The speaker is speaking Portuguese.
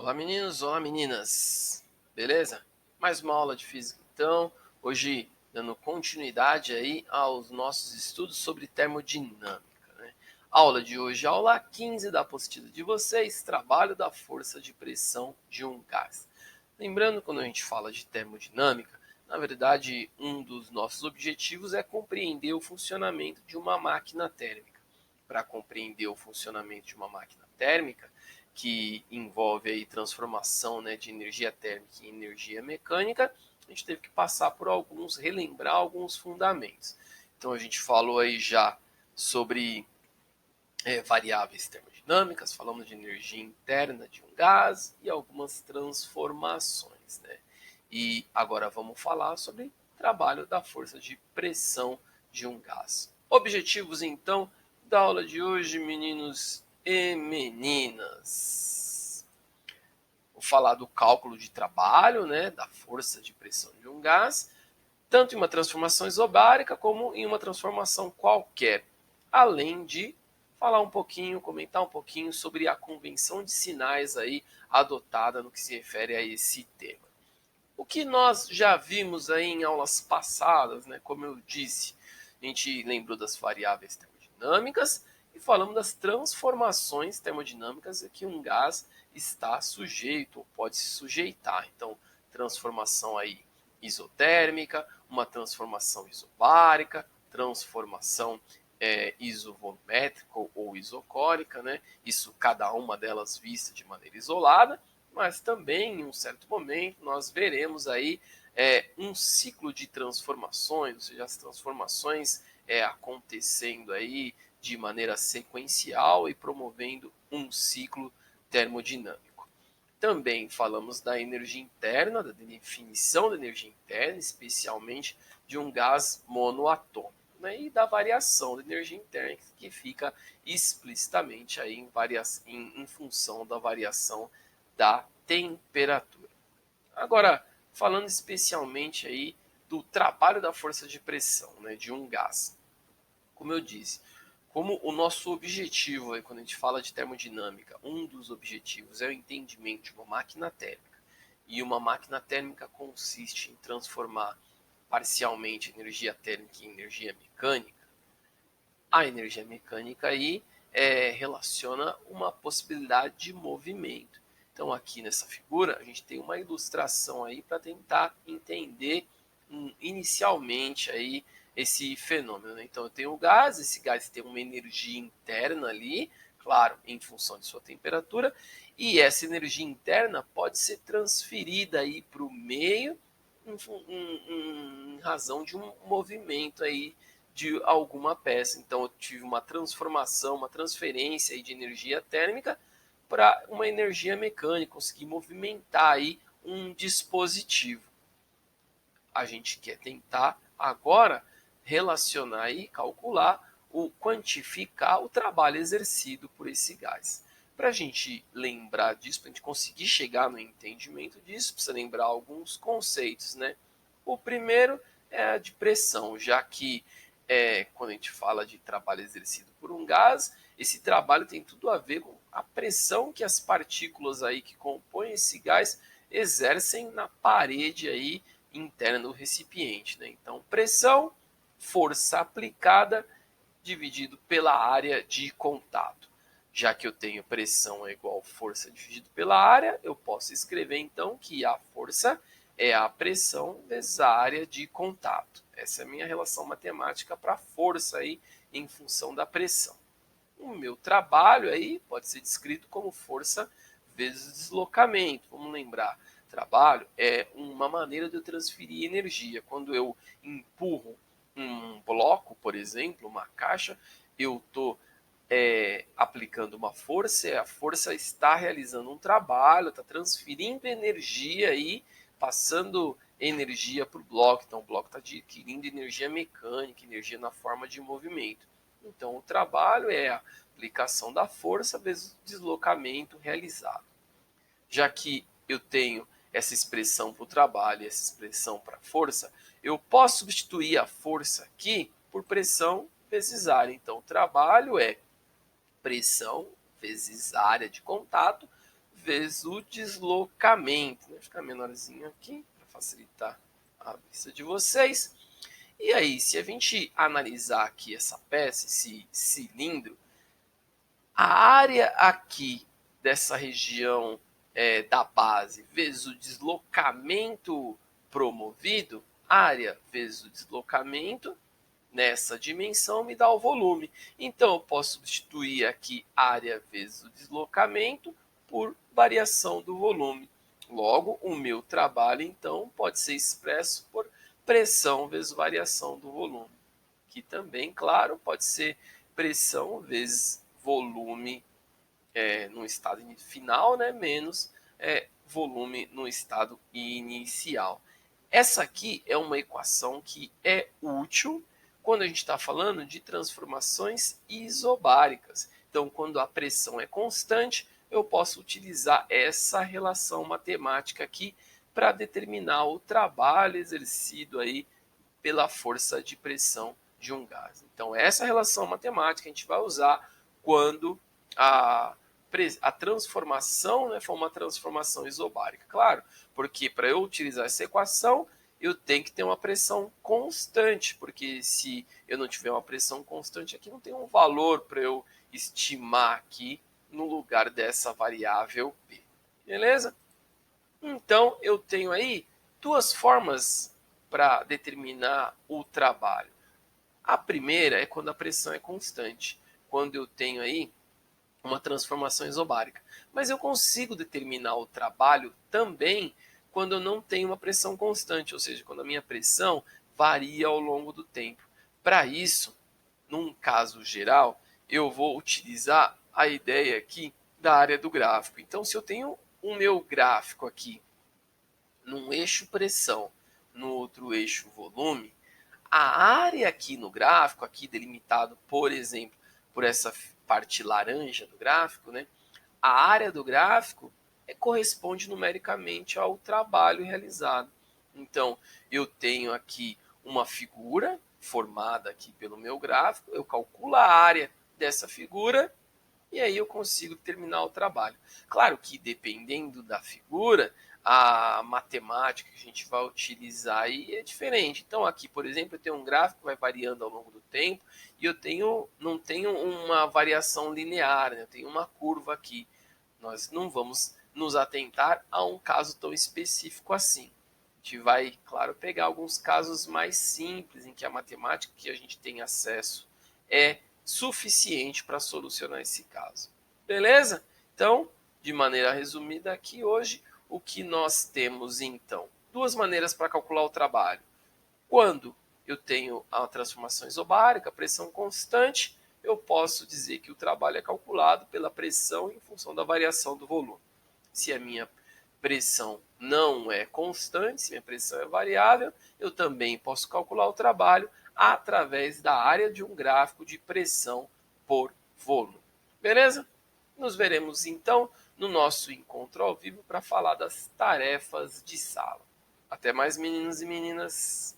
Olá meninos, olá meninas, beleza? Mais uma aula de física então, hoje dando continuidade aí aos nossos estudos sobre termodinâmica, né? Aula de hoje, aula 15 da apostila de vocês, trabalho da força de pressão de um gás. Lembrando, quando a gente fala de termodinâmica, na verdade um dos nossos objetivos é compreender o funcionamento de uma máquina térmica. Para compreender o funcionamento de uma máquina térmica, que envolve aí transformação, né, de energia térmica em energia mecânica, a gente teve que passar por relembrar alguns fundamentos. Então a gente falou aí já sobre variáveis termodinâmicas, falamos de energia interna de um gás e algumas transformações, né? E agora vamos falar sobre trabalho da força de pressão de um gás. Objetivos então da aula de hoje, meninos e meninas. Vou falar do cálculo de trabalho, né, da força de pressão de um gás, tanto em uma transformação isobárica como em uma transformação qualquer, além de falar um pouquinho, comentar um pouquinho sobre a convenção de sinais aí adotada no que se refere a esse tema. O que nós já vimos aí em aulas passadas, né, como eu disse, a gente lembrou das variáveis termodinâmicas e falamos das transformações termodinâmicas que um gás está sujeito ou pode se sujeitar. Então, transformação aí isotérmica, uma transformação isobárica, transformação isovolumétrica ou isocórica, né? Isso cada uma delas vista de maneira isolada, mas também em um certo momento nós veremos aí um ciclo de transformações, ou seja, as transformações acontecendo aí de maneira sequencial e promovendo um ciclo termodinâmico. Também falamos da energia interna, da definição da energia interna, especialmente de um gás monoatômico, né? E da variação da energia interna, que fica explicitamente aí em função da variação da temperatura. Agora, falando especialmente aí do trabalho da força de pressão, né, de um gás. Como eu disse, como o nosso objetivo, aí, quando a gente fala de termodinâmica, um dos objetivos é o entendimento de uma máquina térmica. E uma máquina térmica consiste em transformar parcialmente energia térmica em energia mecânica. A energia mecânica aí relaciona uma possibilidade de movimento. Então aqui nessa figura a gente tem uma ilustração aí para tentar entender inicialmente aí esse fenômeno, né? Então eu tenho o gás, esse gás tem uma energia interna ali, claro, em função de sua temperatura, e essa energia interna pode ser transferida aí para o meio em razão de um movimento aí de alguma peça. Então eu tive uma transformação, uma transferência aí de energia térmica para uma energia mecânica, consegui movimentar aí um dispositivo. A gente quer tentar agora relacionar e calcular quantificar o trabalho exercido por esse gás. Para a gente lembrar disso, para a gente conseguir chegar no entendimento disso, precisa lembrar alguns conceitos, né? O primeiro é a de pressão, já que quando a gente fala de trabalho exercido por um gás, esse trabalho tem tudo a ver com a pressão que as partículas aí que compõem esse gás exercem na parede aí interna do recipiente, né? Então, pressão, força aplicada dividido pela área de contato. Já que eu tenho pressão é igual a força dividido pela área, eu posso escrever então que a força é a pressão vezes a área de contato. Essa é a minha relação matemática para força aí em função da pressão. O meu trabalho aí pode ser descrito como força vezes deslocamento. Vamos lembrar, trabalho é uma maneira de eu transferir energia. Quando eu empurro um bloco, por exemplo, uma caixa, eu estou aplicando uma força, a força está realizando um trabalho, está transferindo energia aí, passando energia para o bloco. Então o bloco está adquirindo energia mecânica, energia na forma de movimento. Então o trabalho é a aplicação da força vezes o deslocamento realizado. Já que eu tenho essa expressão para o trabalho e essa expressão para a força, eu posso substituir a força aqui por pressão vezes área. Então o trabalho é pressão vezes área de contato vezes o deslocamento. Vou ficar menorzinho aqui para facilitar a vista de vocês. E aí, se a gente analisar aqui essa peça, esse cilindro, a área aqui dessa região da base vezes o deslocamento promovido, área vezes o deslocamento nessa dimensão me dá o volume. Então eu posso substituir aqui área vezes o deslocamento por variação do volume. Logo, o meu trabalho então pode ser expresso por pressão vezes variação do volume, que também, claro, pode ser pressão vezes volume no estado final, né, menos volume no estado inicial. Essa aqui é uma equação que é útil quando a gente está falando de transformações isobáricas. Então, quando a pressão é constante, eu posso utilizar essa relação matemática aqui para determinar o trabalho exercido aí pela força de pressão de um gás. Então, essa relação matemática a gente vai usar quando a transformação, né, for uma transformação isobárica. Claro, porque para eu utilizar essa equação, eu tenho que ter uma pressão constante, porque se eu não tiver uma pressão constante aqui, não tem um valor para eu estimar aqui no lugar dessa variável P. Beleza? Então, eu tenho aí duas formas para determinar o trabalho. A primeira é quando a pressão é constante, quando eu tenho aí uma transformação isobárica. Mas eu consigo determinar o trabalho também quando eu não tenho uma pressão constante, ou seja, quando a minha pressão varia ao longo do tempo. Para isso, num caso geral, eu vou utilizar a ideia aqui da área do gráfico. Então, se eu tenho o meu gráfico aqui num eixo pressão, no outro eixo volume, a área aqui no gráfico, aqui delimitado, por exemplo, por essa parte laranja do gráfico, né? A área do gráfico corresponde numericamente ao trabalho realizado. Então, eu tenho aqui uma figura formada aqui pelo meu gráfico, eu calculo a área dessa figura e aí eu consigo terminar o trabalho. Claro que dependendo da figura, a matemática que a gente vai utilizar aí é diferente. Então aqui, por exemplo, eu tenho um gráfico que vai variando ao longo do tempo e não tenho uma variação linear, né? Eu tenho uma curva aqui. Nós não vamos nos atentar a um caso tão específico assim. A gente vai, claro, pegar alguns casos mais simples em que a matemática que a gente tem acesso é suficiente para solucionar esse caso. Beleza? Então, de maneira resumida aqui hoje, o que nós temos então? Duas maneiras para calcular o trabalho. Quando eu tenho a transformação isobárica, pressão constante, eu posso dizer que o trabalho é calculado pela pressão em função da variação do volume. Se a minha pressão não é constante, se minha pressão é variável, eu também posso calcular o trabalho através da área de um gráfico de pressão por volume. Beleza? Nos veremos então no nosso encontro ao vivo para falar das tarefas de sala. Até mais, meninos e meninas!